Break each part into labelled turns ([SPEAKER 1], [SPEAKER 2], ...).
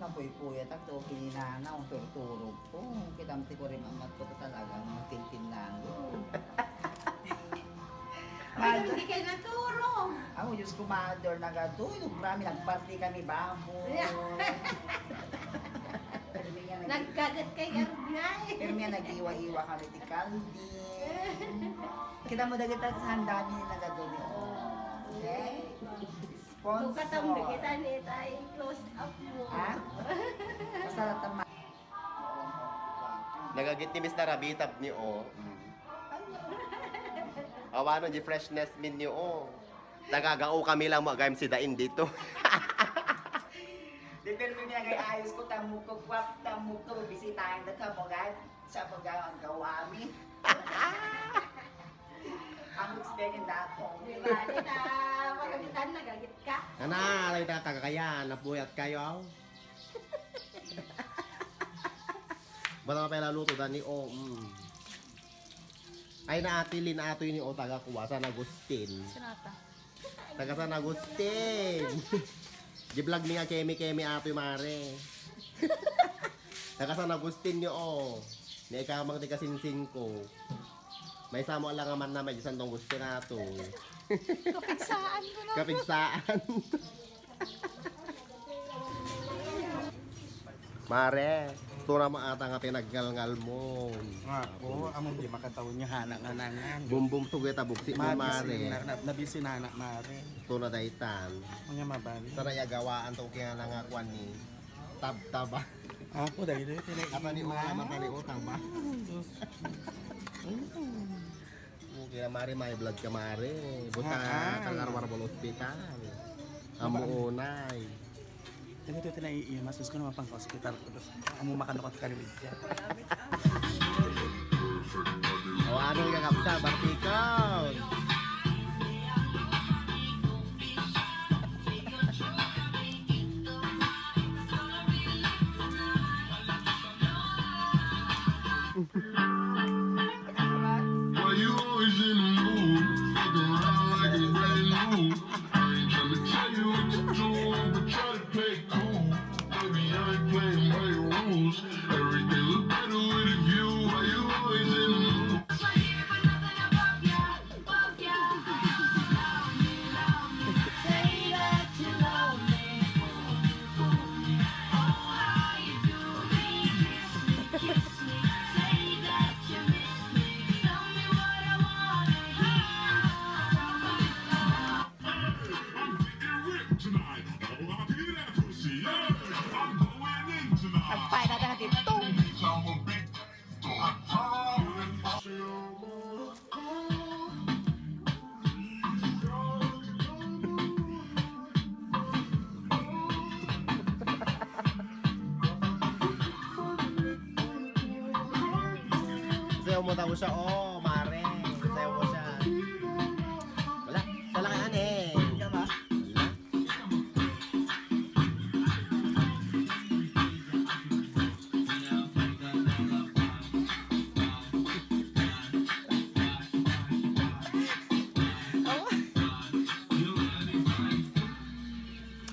[SPEAKER 1] na puy-puyat at ito kininanaw, turturog ko. Kitamti ko rin ang mato ko talaga, magtintin lang.
[SPEAKER 2] Ay, hindi kayo naturong.
[SPEAKER 1] Ako, Diyos ko, mother, nagatuloy. Marami, nagparty kami, babo.
[SPEAKER 2] Nagkagat kay Arnay.
[SPEAKER 1] Pero nga nag-iwa-iwa kami ti Caldi. Kita mo dagit sa handami ni nagaduli. Okay?
[SPEAKER 2] Kung
[SPEAKER 1] Sponsor.
[SPEAKER 2] katamdo kita ni tayo, close up mo.
[SPEAKER 1] Ha? Masarap tama.
[SPEAKER 3] Nagagit ni Mr. Rabitab ni O. Awano di freshness min ni O. Nagagao kami lang mo agam si Dain dito.
[SPEAKER 1] Di pero may ayos ko, tamukog, kwap, tamukog, bisitahin na ka mo, guys. Siya pag ang gawami. Ang expecting dato.
[SPEAKER 2] Di ba? Di na magagitan, nagagit ka.
[SPEAKER 3] Ana, alay ta kagaya, napuyat kayo. Bala pa luto da ni O. Ay naatilin na ato ni O taga kuwa San Agustin.
[SPEAKER 2] Sinata.
[SPEAKER 3] Taga San Agustin. Di-vlog ni nga kemi-kemi ato yung mare. Taga San Agustin ni O. Ni ikamang ti kasinsing ko. May samo lang naman na may San Agustin ato.
[SPEAKER 2] Kapigsaan ko na.
[SPEAKER 3] Kapigsaan. Mare, ito na maata nga pinaggalngal mo.
[SPEAKER 4] Ako, among di makataon niya hanak nga nangan.
[SPEAKER 3] Bumbum sugat buksi mo mare.
[SPEAKER 4] Nabisi na anak mare.
[SPEAKER 3] Ito na daytan.
[SPEAKER 4] Mga mabali.
[SPEAKER 3] Sana yagawaan to kaya nangakuan ni tab-taba.
[SPEAKER 4] Ako dahil dito
[SPEAKER 3] Apa ni O naman ka ni O taba. Kaya mare may blood ka mare. Buta kangarwar bol hospital. Amo unay.
[SPEAKER 4] Ito ito na iimas. Gusto ko naman pang hospital. Amo makanukot ka rin siya.
[SPEAKER 3] O ano yung kapsa, Bartikon?
[SPEAKER 5] Why you always in the mood? Fuck around like it's brand new. I ain't tryna tell you what to do, but try to play cool. Baby, I ain't playing by your rules. Everything look better with a view. Why you always in the mood? Tonight, I'm gonna be that pussy. Yeah, I'm going in tonight.
[SPEAKER 1] Nagpay na tayo dito.
[SPEAKER 5] I'm a big
[SPEAKER 3] Sayaw mo daw siya, oh, mare. Sayaw mo siya. Wala, wala ka yan eh. Wala.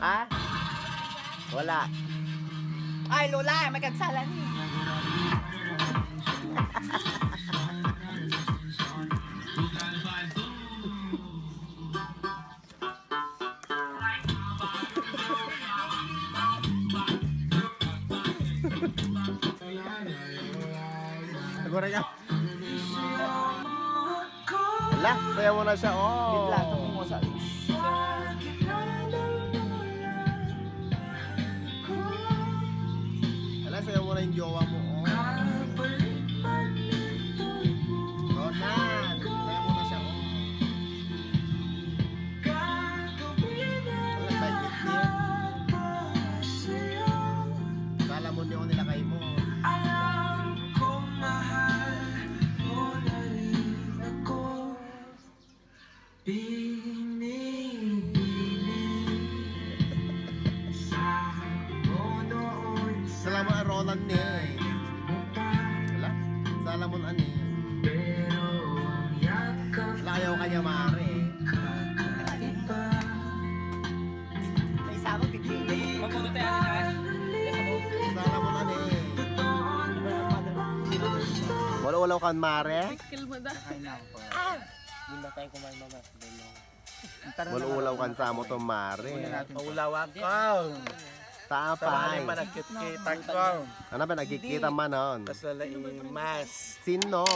[SPEAKER 3] Ah? Wala.
[SPEAKER 1] Ay, Lola, may kagsalan eh.
[SPEAKER 3] Siguro niya. Wala, sayaw mo na siya, oh.
[SPEAKER 1] Wait lang, tumong mo sa...
[SPEAKER 3] Wala, sayaw mo na yung jowa mo, oh. Ronan, sayaw mo na siya, oh. Wala tayong bitbit. Kala mo niyo nilakay mo. Salamat ang Ronan ni. Wala? Salamat ani. Wala ayaw kanya mare.
[SPEAKER 1] May isama, bigyan.
[SPEAKER 6] Magpupunta tayo na.
[SPEAKER 3] Ulaw-ulaw kan mare.
[SPEAKER 2] Kill mo da.
[SPEAKER 4] Kain na ako.
[SPEAKER 6] Hindi na tayo kumain mama.
[SPEAKER 3] Ulaw-ulaw kan sa mo to mare.
[SPEAKER 4] Paulawan ko.
[SPEAKER 3] Sa
[SPEAKER 4] Samahan
[SPEAKER 3] apay.
[SPEAKER 4] yung managkit-kitan ko.
[SPEAKER 3] Ano ba nagkikita man nun?
[SPEAKER 4] Tapos lalaimas.
[SPEAKER 3] Sino?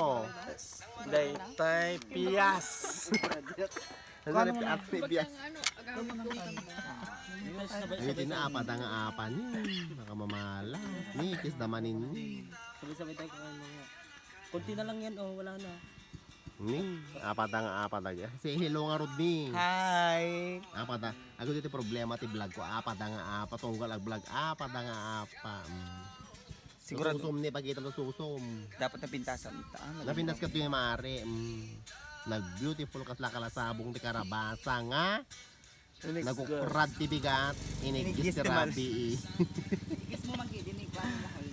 [SPEAKER 4] Daytay piyas.
[SPEAKER 3] Ano na pi ate bias? Ini tinaapat ang apa ni. Nakamamala. Ni kis naman ni.
[SPEAKER 6] Sabay-sabay tayo kumain mama. Kunti na lang yan, oh, wala na.
[SPEAKER 3] Ni apat ang apat lagi. Si hello nga rod ni.
[SPEAKER 4] Hi.
[SPEAKER 3] Apat na. Ako dito problema ti vlog ko. Apat ang apat tunggal ang vlog. Apat ang apa.
[SPEAKER 4] Sigurado
[SPEAKER 3] Susum ni pagkita mo susum.
[SPEAKER 4] dapat na pintasan.
[SPEAKER 3] Napindas ka tuyo mare. Nag-beautiful kasla kalasabong ti karabasa nga. Nagukrad ti bigat. Inigis ti rabi.
[SPEAKER 1] Ikis mo magidinig ba ang lahay?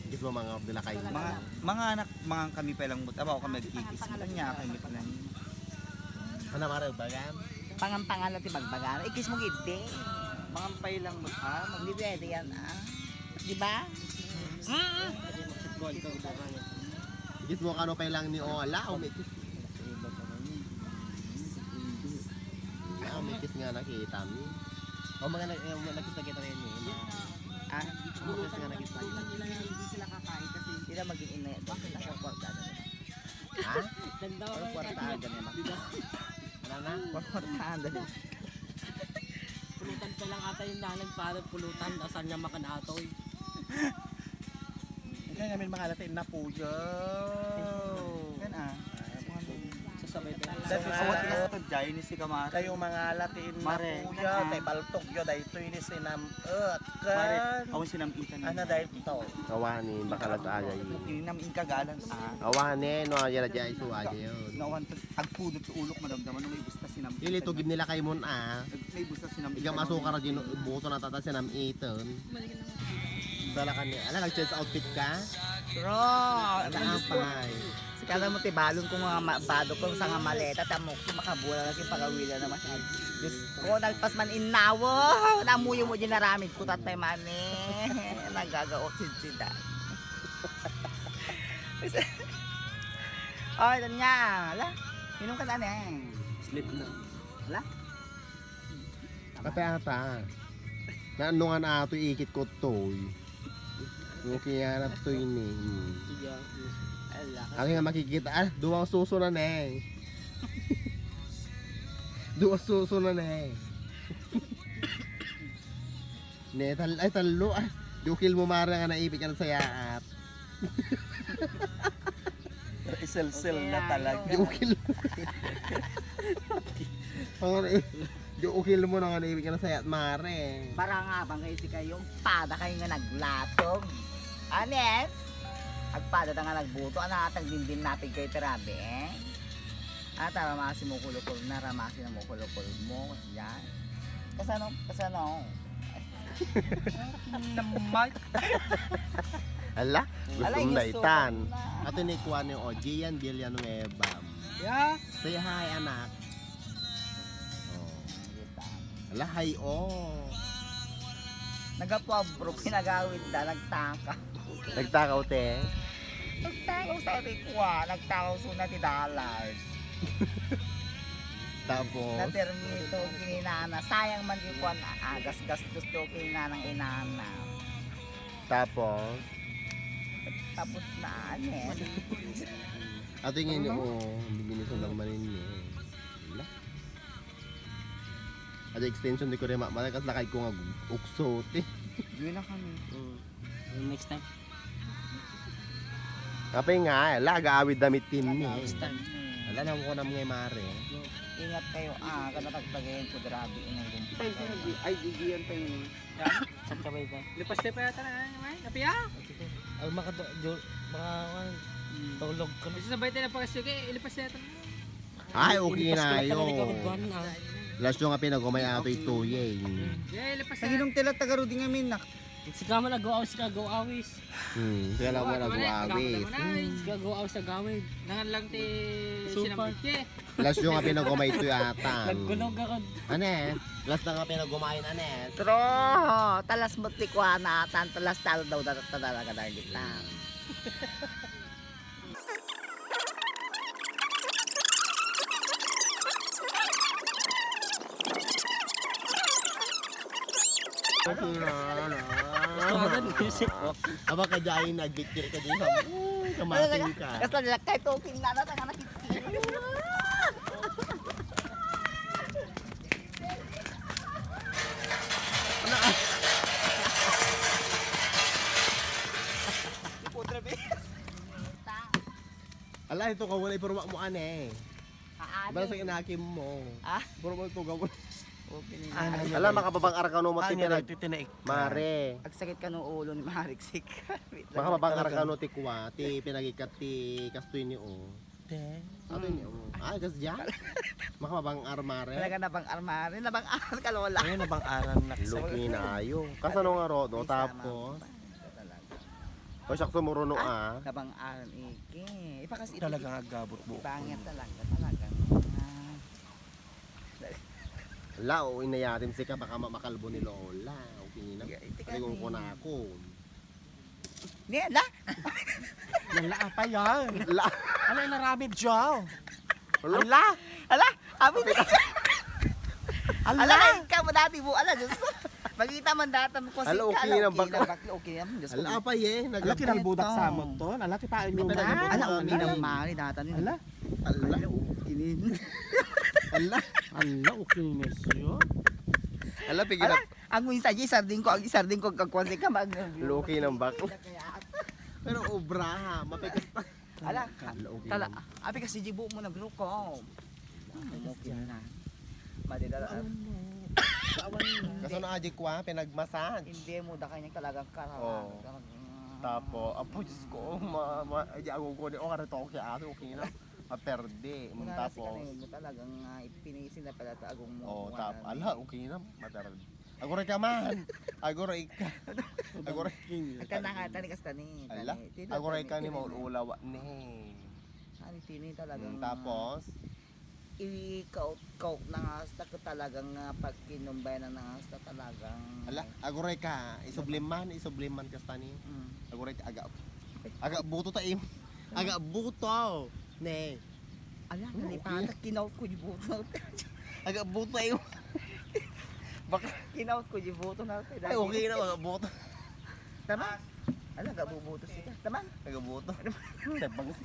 [SPEAKER 3] Igis mo mga nila kayo.
[SPEAKER 4] Mga anak, mga kami pa lang buta. Ako kami nagkikis. Kanya kami pa lang.
[SPEAKER 3] Ano mare bagan?
[SPEAKER 1] Pangampangan ti bagbagan. Ikis mo gidi.
[SPEAKER 4] Mga pay lang buta.
[SPEAKER 1] Hindi pwede yan Di ba?
[SPEAKER 6] Basketball, ikaw ito kanya.
[SPEAKER 3] Igis mo kano pa lang ni Ola. Umikis. Umikis nga nakita mi. O mga nakis nakita rin ni. Umikis nga nakita rin.
[SPEAKER 1] Hindi sila kakain kasi hindi na maging ina. Bakit na kwartada nila?
[SPEAKER 3] Ha?
[SPEAKER 6] Ganda
[SPEAKER 1] Or kwartada nila.
[SPEAKER 3] Ano na?
[SPEAKER 1] Kwartada nila.
[SPEAKER 6] Pulutan pa lang ata yung nanag para pulutan. Asan niya makanatoy.
[SPEAKER 4] Kaya namin mga latin na puyo. Yan
[SPEAKER 6] Sasabay tayo.
[SPEAKER 4] Dati sa ito, dyan ni si Kamara. Kayong mga latin na
[SPEAKER 1] Mare.
[SPEAKER 4] puyo. Tay baltok yun. Dahil ito yun sinamot.
[SPEAKER 1] Mare,
[SPEAKER 4] Awan sinamitan. Ano dahil ito?
[SPEAKER 3] Awanin, bakalas agay.
[SPEAKER 4] Inamin kagalan.
[SPEAKER 3] Awanin, no, ayan na dyan, iso agay yun.
[SPEAKER 4] Nawan agpudot sa ulok madamdaman nung may gusta sinamitan.
[SPEAKER 3] Dili, tugib nila kay Mon
[SPEAKER 4] May gusta sinamitan.
[SPEAKER 3] Ikaw masukar na din, buto na tata sinam iton. Sala ka niya. Ala, nag-change outfit ka?
[SPEAKER 1] Bro,
[SPEAKER 3] Nakapay.
[SPEAKER 1] kala mo tibalon ko nga bado ko sa nga maleta tamo ko makabula lagi pagawila na masyado. Diyos ko, nagpas man inawo. Namuyo mo dyan naramid ko tatay mami. Nagagaok sida. Ay, dan nga. Ala, minum ka na eh.
[SPEAKER 6] Sleep na.
[SPEAKER 1] Ala.
[SPEAKER 3] Kate ata. Naano nga na ato ikit ko toy. Yung kaya na to yun eh.
[SPEAKER 1] Ala.
[SPEAKER 3] Ano nga makikita? Duwang suso na eh. Duwang suso na eh. Ay talo. Dukil mo mara nga naipit ka na sa yaat.
[SPEAKER 4] Isel-sel na talaga.
[SPEAKER 3] Dukil. Dukil mo na nga naipit ka na sa yaat mare.
[SPEAKER 1] Para nga bang kayo si kayong pada kayo nga naglatong. Anes? Agpada na nga nagbuto. Anatang dindin natin kayo terabi eh. Ata ramasi mo kulukul na ramasi na mo kulukul mo. Yan. Kasano? Kasano?
[SPEAKER 4] Naman.
[SPEAKER 3] Ala, gusto
[SPEAKER 1] Alay,
[SPEAKER 3] mong
[SPEAKER 1] gusto
[SPEAKER 3] daitan.
[SPEAKER 1] ko na.
[SPEAKER 3] Ato ni Kuan ni Ojian Villanueva.
[SPEAKER 4] Yeah.
[SPEAKER 3] Say hi anak. Oh. Ala, hi oh.
[SPEAKER 1] Nagapwabro, pinagawid na, nagtaka.
[SPEAKER 3] Nagtakaw te.
[SPEAKER 1] Nagtakaw sa Rikwa, nagtakaw suna ti dollars.
[SPEAKER 3] Tapos,
[SPEAKER 1] Natermito, kininana. Sayang man di ko na agas-gastos to kininanang inana.
[SPEAKER 3] tapos,
[SPEAKER 1] Tapos na, anes.
[SPEAKER 3] ato yung inyo, binisun lang manin niyo. Ala. Ato extension di ko rin malakas lakay ko nga uksot eh.
[SPEAKER 4] Yun na kami.
[SPEAKER 6] Next time.
[SPEAKER 3] Kapay nga, ala, gaawid damit tin ni.
[SPEAKER 6] Next time.
[SPEAKER 3] Ala, naman ko na mga mare.
[SPEAKER 1] Ingat kayo, kanatagtagayin ko grabe inang gumpay.
[SPEAKER 4] Ay, digiyan pa yun.
[SPEAKER 6] Sabay tayo.
[SPEAKER 2] Lipas na pa yata na naman. Kapiya?
[SPEAKER 6] Ay, tulog ka.
[SPEAKER 2] Sabay tayo na pagkasuki. Ilipas na yata.
[SPEAKER 3] Ay, okay na yun.
[SPEAKER 6] yun.
[SPEAKER 3] Last yung nga pinagumay ato ito eh.
[SPEAKER 2] Yeah, ilipas na.
[SPEAKER 4] Naginong tila tagarudi nga min nak.
[SPEAKER 6] Si Kama nag-go-awis ka, go-awis.
[SPEAKER 3] Kaya lang mo nag-uawit.
[SPEAKER 6] Si ka go-awis sa gawid.
[SPEAKER 2] Nangan lang ti
[SPEAKER 6] Super.
[SPEAKER 2] sinambutye.
[SPEAKER 3] Last yung nga pinagumay ito yata.
[SPEAKER 6] Naggunog ako.
[SPEAKER 3] Anes, last na nga pinagumayin Anes.
[SPEAKER 1] Tro, talas mo tikwa na atan, talas talo daw talaga dahil lang.
[SPEAKER 3] Okay na.
[SPEAKER 6] Gusto agad music.
[SPEAKER 3] Aba ka dyan, nag-victory ka din. Kamating ka.
[SPEAKER 1] Kasi lang kahit okay na natin ang nakikita. Putra be.
[SPEAKER 3] Ala, ito ka wala ipurma mo ane.
[SPEAKER 1] Aani.
[SPEAKER 3] Bala sa inakim mo.
[SPEAKER 1] Ah,
[SPEAKER 3] Puro mo ito gawin.
[SPEAKER 1] okay na.
[SPEAKER 4] Ano yun?
[SPEAKER 3] Ala, makababang arkano mo
[SPEAKER 4] Ano
[SPEAKER 3] tipinag.
[SPEAKER 4] yun? Titinaik.
[SPEAKER 3] Mare.
[SPEAKER 1] Ang sakit ka ng ulo ni Mariksik.
[SPEAKER 3] Makababang arkano ti kuwa. Ti pinagikat ti kastoy ni o.
[SPEAKER 4] Te.
[SPEAKER 3] Ano niyo? Ay, gas dyan. Makababang armare.
[SPEAKER 1] Talaga na bang armari, na bang aral ka lola.
[SPEAKER 4] Ayun na bang aran na
[SPEAKER 3] Luki na ayo. Kasano nga ro, no? Tapos. O siyak sumuro no ah.
[SPEAKER 1] Nabang aral iki. Ipa kasi
[SPEAKER 4] Talagang agabot buo.
[SPEAKER 1] Pangit talaga.
[SPEAKER 3] Ala, o inayatim si ka baka makalbo ni Lola. Okay na. Kaligong ko na ako.
[SPEAKER 1] Ni ala.
[SPEAKER 4] Nala pa yan.
[SPEAKER 3] Ala.
[SPEAKER 4] Ano yung naramid dyan?
[SPEAKER 3] Ala.
[SPEAKER 1] Ala, abi ni.
[SPEAKER 4] Ala!
[SPEAKER 1] Ala, ikaw mo dati mo ala Diyos ko. Magita man data mo ko si
[SPEAKER 3] Ala, okay na baka.
[SPEAKER 1] Okay na Diyos ko.
[SPEAKER 3] Ala pa ye.
[SPEAKER 4] Ala kinalbudak sa mo to. Ala kitain yung
[SPEAKER 3] Ala,
[SPEAKER 4] mga.
[SPEAKER 1] Ala, okay na mari data ni.
[SPEAKER 4] Ala.
[SPEAKER 3] Ala.
[SPEAKER 1] Kinin.
[SPEAKER 3] Ala.
[SPEAKER 4] Ala, okay na siya.
[SPEAKER 3] Ala, pigil
[SPEAKER 1] Ala, ang isarding ko kagkuan ka mag.
[SPEAKER 3] Luki ng bako. Pero obra ha. Mapikas pa.
[SPEAKER 1] Ala,
[SPEAKER 3] Ala, okay
[SPEAKER 1] tala,
[SPEAKER 3] na.
[SPEAKER 1] abi kasi jibo mo na gruko. Okay na. Madidala.
[SPEAKER 3] Kaso na aji kwa, pinagmasad.
[SPEAKER 1] Hindi mo da kanyang talagang
[SPEAKER 3] Oo. Tapo, apo Diyos ko, aji ako ko ni o karito ko kaya ato, okay na. Maperde. Tapos,
[SPEAKER 1] mo talagang ipinisin na pala agong mo.
[SPEAKER 3] oh, ala, okay na. Maperde. Agora ka man. Agora ika. Agora
[SPEAKER 1] Kanang tani kas tani.
[SPEAKER 3] ala. Agora ika ni maululawa ni.
[SPEAKER 1] Ani tini talagang
[SPEAKER 3] Tapos,
[SPEAKER 1] i-coat na nga hasta ko talagang pag kinumbay na nga hasta talagang
[SPEAKER 3] ala, agora ka, isubliman kas tani.
[SPEAKER 1] Mm.
[SPEAKER 3] Agora ka, aga buto ta im. Aga buto. Ne.
[SPEAKER 1] Ala, nalipata kinaut ko yung buto.
[SPEAKER 3] Aga buto im. Baka,
[SPEAKER 1] Kinaut ko yung buto na.
[SPEAKER 3] ay okay na mga buto.
[SPEAKER 1] Tama? Ala, gabubuto siya. Tama?
[SPEAKER 3] Aga buto. Tabang si.